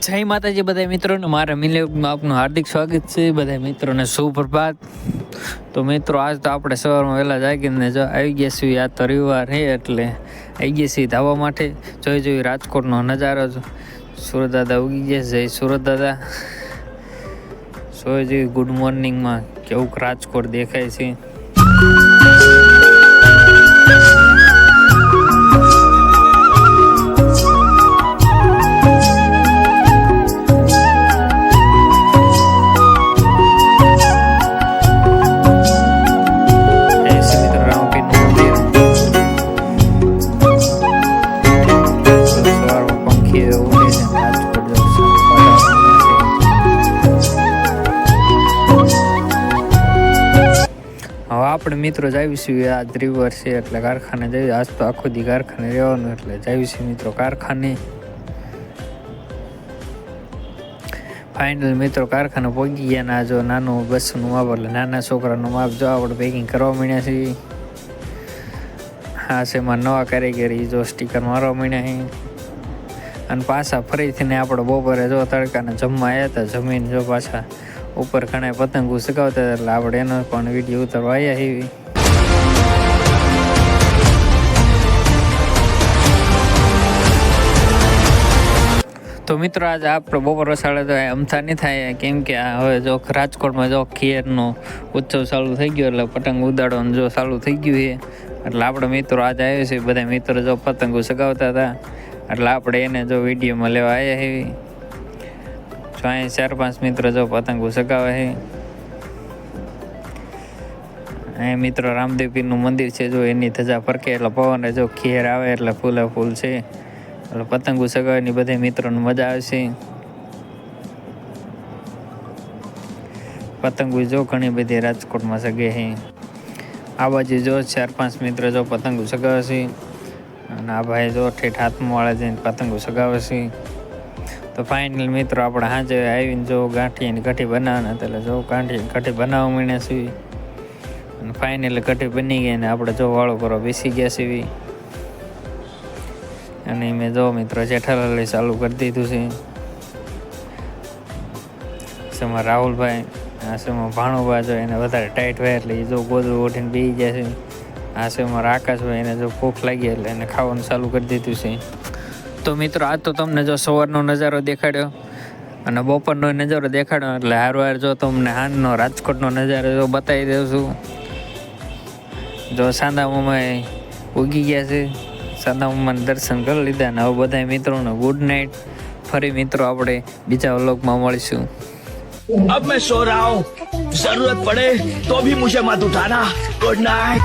જય માતાજી બધા મિત્રોને મારા મિલેમાં આપનું હાર્દિક સ્વાગત છે બધા મિત્રોને સુપ્રભાત। તો મિત્રો આજ તો આપણે સવારમાં વહેલા જાગીને આવી ગયા છીએ। આ તો રવિવાર છે એટલે આવી ગયા છીએ ધાબા માટે। જોઈ રાજકોટનો નજારો સુરત દાદા ઉગી ગયા। જય સુરત દાદા। જોઈ ગુડ મોર્નિંગમાં કેવું રાજકોટ દેખાય છે। હવે આપણે મિત્રો જાવીશું આજ રવિવાર છે એટલે કારખાને જઈએ। આજ તો આખો દી કારખાને રહેવાનું એટલે જાવીશું મિત્રો કારખાને। ફાઇનલ મિત્રો કારખાને પહોંચી ગયા ને આ જો નાનું બસનું માપ એટલે નાના છોકરાનું માપ જો આપણે પેકિંગ કરવા માંડ્યા છીએ। હા છે એમાં નવા કારીગરી જો સ્ટીકર મારવા માંડ્યા છે અને પાછા ફરીથી ને આપણે બપોરે જો તડકાને જમવા આવ્યા હતા। જમીન જો પાછા ઉપર ઘણા પતંગો સગાવતા એટલે આપણે એનો પણ વિડીયો ઉતારવા આવ્યા એવી। તો મિત્રો આજે આપણે બપોર વસાડે તો અમથા નહીં થાય કેમ કે હવે જો રાજકોટમાં જો ખેરનો ઉત્સવ ચાલુ થઈ ગયો એટલે પતંગ ઉડાડવાનું જો ચાલુ થઈ ગયું છે એટલે આપણે મિત્રો આજે આવ્યા છીએ। બધા મિત્રો જો પતંગો સગાવતા હતા એટલે આપણે એને જો વિડીયોમાં લેવા આવ્યા એવી। જો અહીં 4-5 મિત્રો જો પતંગો સગાવે છે। અહીં મિત્રો રામદેવ પીરનું મંદિર છે જો એની ધજા ફરકે એટલે પવન જો ખેર આવે એટલે ફૂલે ફૂલ છે એટલે પતંગો સગાવવાની બધા મિત્રોને મજા આવશે। પતંગો જો ઘણી બધી રાજકોટમાં સગે છે। આ બાજુ જો 4-5 મિત્રો જો પતંગો સગાવે છે અને આ ભાઈ જો ઠેઠ હાથમાં વાળા જઈને પતંગો સગાવે છે। તો ફાઇનલ મિત્રો આપણે સાંજે આવીને જો ગાંઠિયાની કઢી બનાવવાના એટલે જો કઢી બનાવવા માંડ્યા છીએ અને ફાઇનલ કઢી બની ગઈ ને આપણે જો વાળો કરવા બેસી ગયા છીએ અને મેં જો મિત્રો જેઠાલાલ ચાલુ કરી દીધું છે। શેમાં રાહુલભાઈ આ શેમાં ભાણુભાઈ જો એને વધારે ટાઈટ હોય એટલે એ જો ગોદડું ઓઢીને બેસી ગયા છે। આ શેમાં આકાશભાઈ એને જો ભૂખ લાગી એટલે એને ખાવાનું ચાલુ કરી દીધું છે। તો મિત્રો આજ તો તમને જો સવારનો નજારો દેખાડ્યો અને બપોરનો નજારો દેખાડ્યો એટલે હારવાર જો તમને હાંજનો રાજકોટનો નજારો જો બતાવી દઉં છું। જો સાંદા મામા ઉગી ગયા છે। સાંદા મામાને દર્શન કરી લીધા ને હવે બધા મિત્રોને ગુડ નાઇટ। ફરી મિત્રો આપણે બીજા વ્લોગમાં મળીશું। अब मैं सो रहा हूँ, जरूरत पड़े तो भी मुझे मत उठाना। Good night.